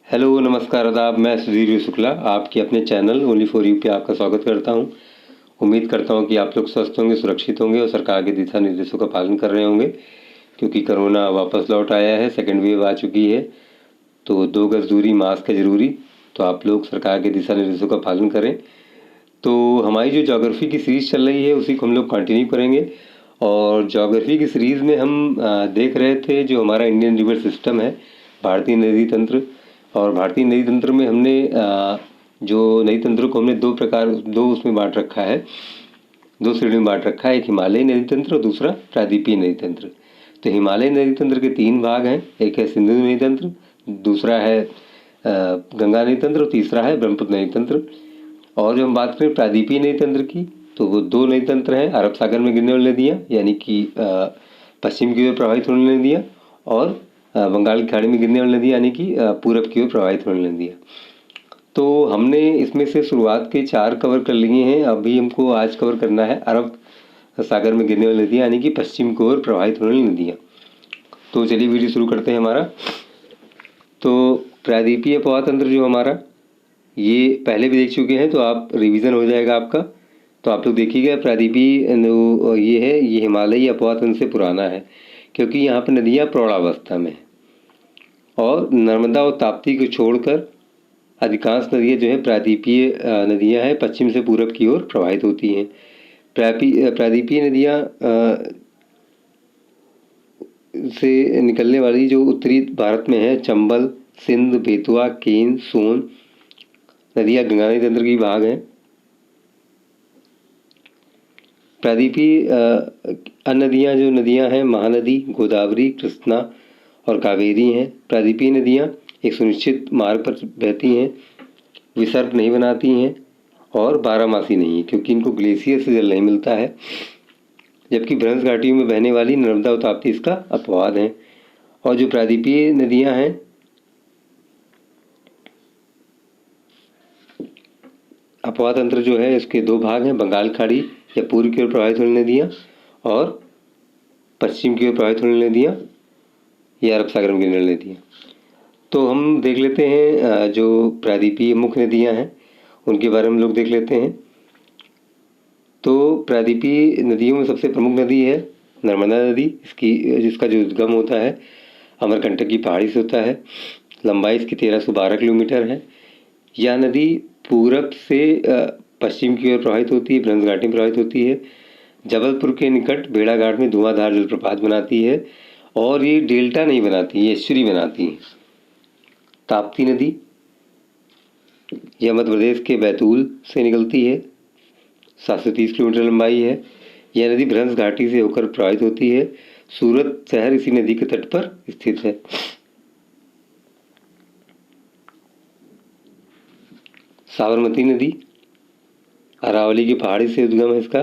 Hello, नमस्कार, आदाब। मैं सुधीर शुक्ला आपके अपने चैनल ओनली फॉर यू पे आपका स्वागत करता हूं। उम्मीद करता हूं कि आप लोग स्वस्थ होंगे, सुरक्षित होंगे और सरकार के दिशा निर्देशों का पालन कर रहे होंगे, क्योंकि कोरोना वापस लौट आया है, सेकेंड वेव आ चुकी है। तो 2 गज दूरी, मास्क है ज़रूरी। तो आप लोग सरकार के दिशा निर्देशों का पालन करें। तो हमारी जो ज्योग्राफी की सीरीज़ चल रही है उसी को हम लोग कंटिन्यू करेंगे। और ज्योग्राफी की सीरीज़ में हम देख रहे थे जो हमारा इंडियन रिवर सिस्टम है, भारतीय नदी तंत्र। और भारतीय नदी तंत्र में हमने जो नदी तंत्र को हमने दो उसमें बांट रखा है, 2 श्रेणी में बांट रखा है। एक हिमालयी नदी तंत्र और दूसरा प्रायद्वीपीय नदी तंत्र। तो हिमालयी नदी तंत्र के 3 भाग हैं। एक है सिंधु नदी तंत्र, दूसरा है गंगा नदी तंत्र और तीसरा है ब्रह्मपुत्र नदी तंत्र। और जो हम बात करें प्रायद्वीपीय नदी तंत्र की, तो वो 2 नदी तंत्र हैं। अरब सागर में गिरने वाली नदियाँ, यानी कि पश्चिम की ओर प्रवाहित होने वाली नदियाँ, और बंगाल की खाड़ी में गिरने वाली नदी, यानी कि पूरब की ओर प्रवाहित होने वाली नदियाँ। तो हमने इसमें से शुरुआत के 4 कवर कर लिए हैं। अभी हमको आज कवर करना है अरब सागर में गिरने वाली नदियाँ, यानी कि पश्चिम की ओर प्रवाहित होने वाली नदियाँ। तो चलिए वीडियो शुरू करते हैं हमारा। तो प्रायद्वीपीय प्रवाह तंत्र जो हमारा, ये पहले भी देख चुके हैं, तो आप रिवीजन हो जाएगा आपका। तो आप लोग देखिएगा, प्रायद्वीपीय ये है, ये हिमालयी अपवाह तंत्र से पुराना है, क्योंकि यहाँ पर नदियाँ प्रौढ़ावस्था में हैं। और नर्मदा और ताप्ती को छोड़कर अधिकांश नदियाँ जो है प्रायद्वीपीय नदियाँ हैं, पश्चिम से पूरब की ओर प्रवाहित होती हैं। प्रायद्वीपीय नदियाँ से निकलने वाली जो उत्तरी भारत में है, चंबल, सिंध, बेतवा, केन, सोन नदियाँ गंगा नदी तंत्र की भाग हैं। प्रायद्वीपीय अन्य नदियाँ हैं, महानदी, गोदावरी, कृष्णा और कावेरी हैं। प्रायद्वीपीय नदियाँ एक सुनिश्चित मार्ग पर बहती हैं, विसर्ग नहीं बनाती हैं और बारहमासी नहीं है, क्योंकि इनको ग्लेशियर से जल नहीं मिलता है। जबकि भ्रंश घाटियों में बहने वाली नर्मदा और ताप्ती इसका अपवाद हैं। और जो प्रायद्वीपीय नदियाँ हैं, अपवाह तंत्र जो है इसके 2 भाग हैं, बंगाल खाड़ी या पूर्व की ओर प्रवाहित होने नदियाँ और पश्चिम की ओर प्रवाहित होने नदियाँ या अरब सागर में गिरने वाली नदियाँ। तो हम देख लेते हैं जो प्रायद्वीपीय मुख्य नदियाँ हैं उनके बारे में लोग देख लेते हैं। तो प्रायद्वीपीय नदियों में सबसे प्रमुख नदी है नर्मदा नदी, जिसका जो उद्गम होता है अमरकंटक की पहाड़ी से होता है। लंबाई इसकी 1312 किलोमीटर है। यह नदी पूरब से पश्चिम की ओर प्रवाहित होती है, भ्रंश घाटी में प्रवाहित होती है। जबलपुर के निकट भेड़ाघाट में धुआंधार जलप्रपात बनाती है और ये डेल्टा नहीं बनाती, ये एस्चुरी बनाती है। ताप्ती नदी यह मध्य प्रदेश के बैतूल से निकलती है, 730 किलोमीटर लंबाई है। यह नदी भ्रंश घाटी से होकर प्रवाहित होती है। सूरत शहर इसी नदी के तट पर स्थित है। साबरमती नदी अरावली की पहाड़ी से उद्गम है, इसका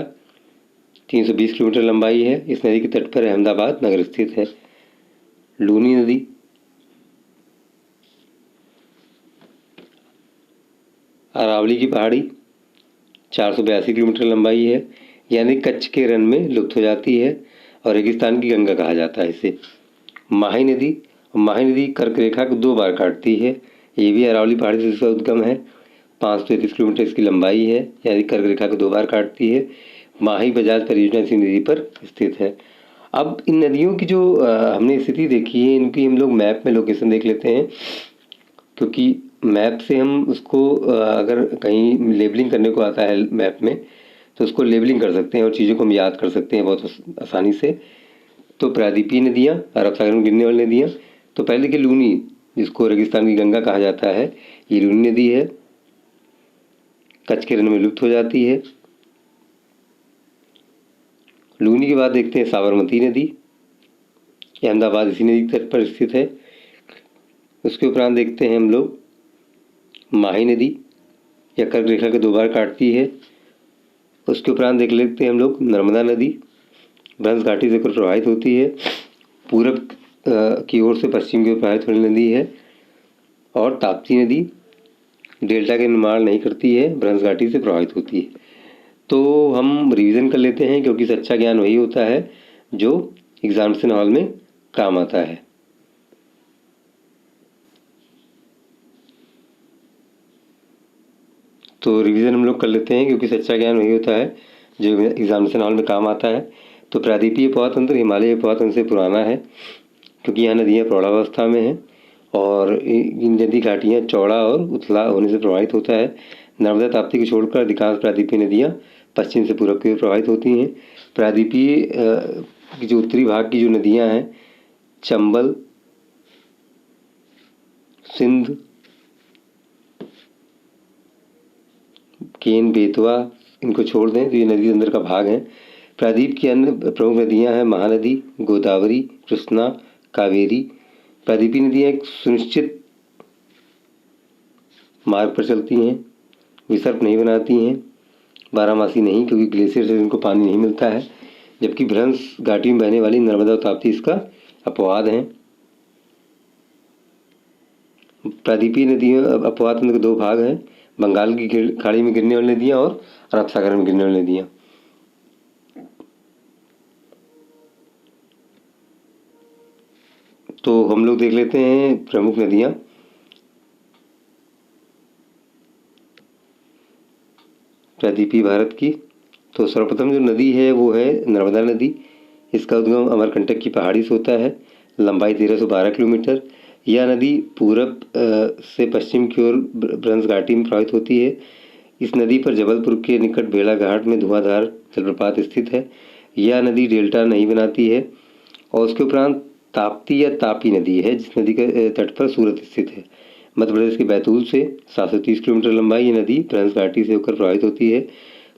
320 किलोमीटर लंबाई है। इस नदी के तट पर अहमदाबाद नगर स्थित है। लूनी नदी अरावली की पहाड़ी 482 किलोमीटर लंबाई है। यानी कच्छ के रण में लुप्त हो जाती है और रेगिस्तान की गंगा कहा जाता है इसे। माही नदी कर्क रेखा को 2 बार काटती है। ये भी अरावली पहाड़ी से इसका उद्गम है। 533 किलोमीटर इसकी लंबाई है, यानी कर्क रेखा को 2 बार काटती है। माही बजाज परियोजना इसी नदी पर स्थित है। अब इन नदियों की जो हमने स्थिति देखी है, इनकी हम लोग मैप में लोकेशन देख लेते हैं, क्योंकि मैप से हम उसको अगर कहीं लेबलिंग करने को आता है मैप में, तो उसको लेबलिंग कर सकते हैं और चीज़ों को हम याद कर सकते हैं बहुत आसानी से। तो प्रायद्वीपीय नदियाँ, अरब सागर में गिरने वाली नदियाँ, तो पहले की लूनी, जिसको रेगिस्तान की गंगा कहा जाता है, ये लूनी नदी है, कच्छ के रण में लुप्त हो जाती है। लूनी के बाद देखते हैं साबरमती नदी, अहमदाबाद इसी नदी तट पर स्थित है। उसके उपरांत देखते हैं हम लोग माही नदी, या कर्क रेखा को 2 बार काटती है। उसके उपरांत देख लेते हैं हम लोग नर्मदा नदी, भ्रंश घाटी से होकर प्रवाहित होती है, पूरब की ओर से पश्चिम की ओर प्रवाहित होने नदी है। और ताप्ती नदी डेल्टा के निर्माण नहीं करती है, भ्रंश घाटी से प्रवाहित होती है। तो हम रिवीजन कर लेते हैं, क्योंकि सच्चा ज्ञान वही होता है जो एग्जामिनेशन हॉल में काम आता है। तो रिवीजन हम लोग कर लेते हैं, क्योंकि सच्चा ज्ञान वही होता है जो एग्जामिनेशन हॉल में काम आता है। तो प्रायद्वीपीय प्रवाह तंत्र हिमालय प्रवाह तंत्र से पुराना है, क्योंकि यहाँ नदियाँ प्रौढ़ावस्था में हैं और इन नदी घाटियाँ चौड़ा और उथला होने से प्रभावित होता है। नर्मदा ताप्ती को छोड़कर अधिकांश प्रायद्वीपीय नदियाँ पश्चिम से पूरब की ओर प्रवाहित होती हैं। प्रायद्वीपीय की जो उत्तरी भाग की जो नदियाँ हैं, चंबल, सिंध, केन, बेतवा, इनको छोड़ दें तो ये नदी अंदर का भाग है। प्रायद्वीप की अन्य प्रमुख नदियां हैं महानदी, गोदावरी, कृष्णा, कावेरी। प्रायद्वीपीय नदियां एक सुनिश्चित मार्ग पर चलती हैं, विसर्प नहीं बनाती हैं, बारहमासी नहीं, क्योंकि ग्लेशियर से इनको पानी नहीं मिलता है। जबकि भ्रंश घाटी में बहने वाली नर्मदा और ताप्ती इसका अपवाद हैं। प्रायद्वीपीय नदियों अपवाद तंत्र के दो भाग हैं, बंगाल की खाड़ी में गिरने वाली नदियाँ और अरब सागर में गिरने वाली नदियाँ। तो हम लोग देख लेते हैं प्रमुख नदियाँ। प्रायद्वीपीय भारत की तो सर्वप्रथम जो नदी है वो है नर्मदा नदी। इसका उद्गम अमरकंटक की पहाड़ी से होता है, लंबाई 1312 किलोमीटर। यह नदी पूरब से पश्चिम की ओर भ्रंश घाटी में प्रवाहित होती है। इस नदी पर जबलपुर के निकट भेड़ा घाट में धुआंधार जलप्रपात स्थित है। यह नदी डेल्टा नहीं बनाती है। और उसके उपरांत ताप्ती या तापी नदी है, जिस नदी के तट पर सूरत स्थित है। मध्य प्रदेश के बैतूल से 730 किलोमीटर लंबाई ये नदी भ्रंश घाटी से होकर प्रवाहित होती है।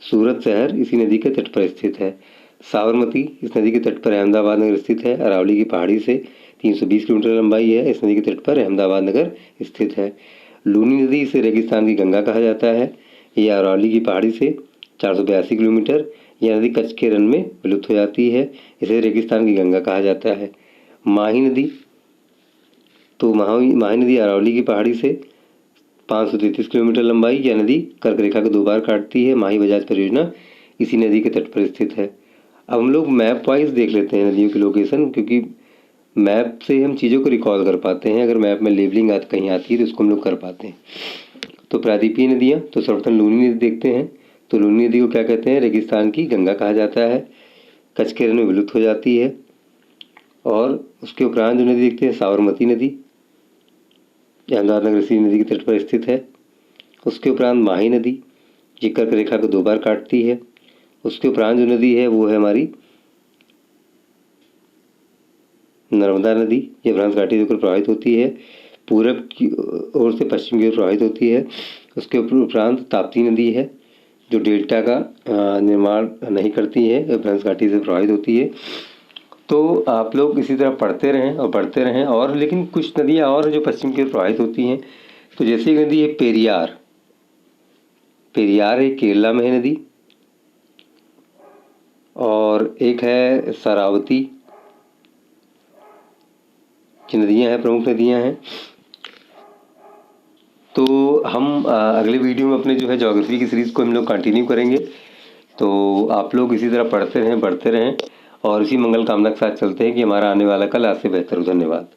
सूरत शहर इसी नदी के तट पर स्थित है। साबरमती इस नदी के तट पर अहमदाबाद नगर स्थित है। अरावली की पहाड़ी से 320 किलोमीटर लंबाई है, इस नदी के तट पर अहमदाबाद नगर स्थित है। लूनी नदी इसे रेगिस्तान की गंगा कहा जाता है। यह अरावली की पहाड़ी से 482 किलोमीटर। यह नदी कच्छ के रण में विलुप्त हो जाती है, इसे रेगिस्तान की गंगा कहा जाता है। माही नदी तो माही नदी अरावली की पहाड़ी से 533 किलोमीटर लंबाई। यह नदी कर्क रेखा को 2 बार काटती है। माही बजाज परियोजना इसी नदी के तट पर स्थित है। अब हम लोग मैप वाइज देख लेते हैं नदियों की लोकेशन, क्योंकि मैप से हम चीज़ों को रिकॉल कर पाते हैं। अगर मैप में लेबलिंग कहीं आती है तो उसको हम लोग कर पाते हैं। तो प्रायद्वीपीय नदियाँ तो सर्वप्रथम लूनी नदी देखते हैं। तो लूनी नदी को क्या कहते हैं? रेगिस्तान की गंगा कहा जाता है, कच्छ के रण में विलुप्त हो जाती है। और उसके उपरांत जो नदी देखते हैं साबरमती नदी, अहमदाबाद नगर इसी नदी के तट पर स्थित है। उसके उपरांत माही नदी, ये कर्क रेखा को 2 बार काटती है। उसके उपरांत जो नदी है वो है हमारी नर्मदा नदी, ये भ्रंश घाटी से होकर प्रवाहित होती है, पूरब की ओर से पश्चिम की ओर प्रवाहित होती है। उसके उपरांत ताप्ती नदी है, जो डेल्टा का निर्माण नहीं करती है, भ्रंश घाटी से प्रवाहित होती है। तो आप लोग इसी तरह पढ़ते रहें और पढ़ते रहें। और लेकिन कुछ नदियाँ और जो पश्चिम की ओर प्रवाहित होती हैं, तो जैसे एक नदी है पेरियार। पेरियार है केरला में है नदी। और एक है शरावती, ये नदियाँ हैं, प्रमुख नदियाँ हैं। तो हम अगले वीडियो में अपने जो है ज्योग्राफी की सीरीज़ को हम लोग कंटिन्यू करेंगे। तो आप लोग इसी तरह पढ़ते रहें, बढ़ते रहें और इसी मंगल कामना के साथ चलते हैं कि हमारा आने वाला कल आज से बेहतर हो। धन्यवाद।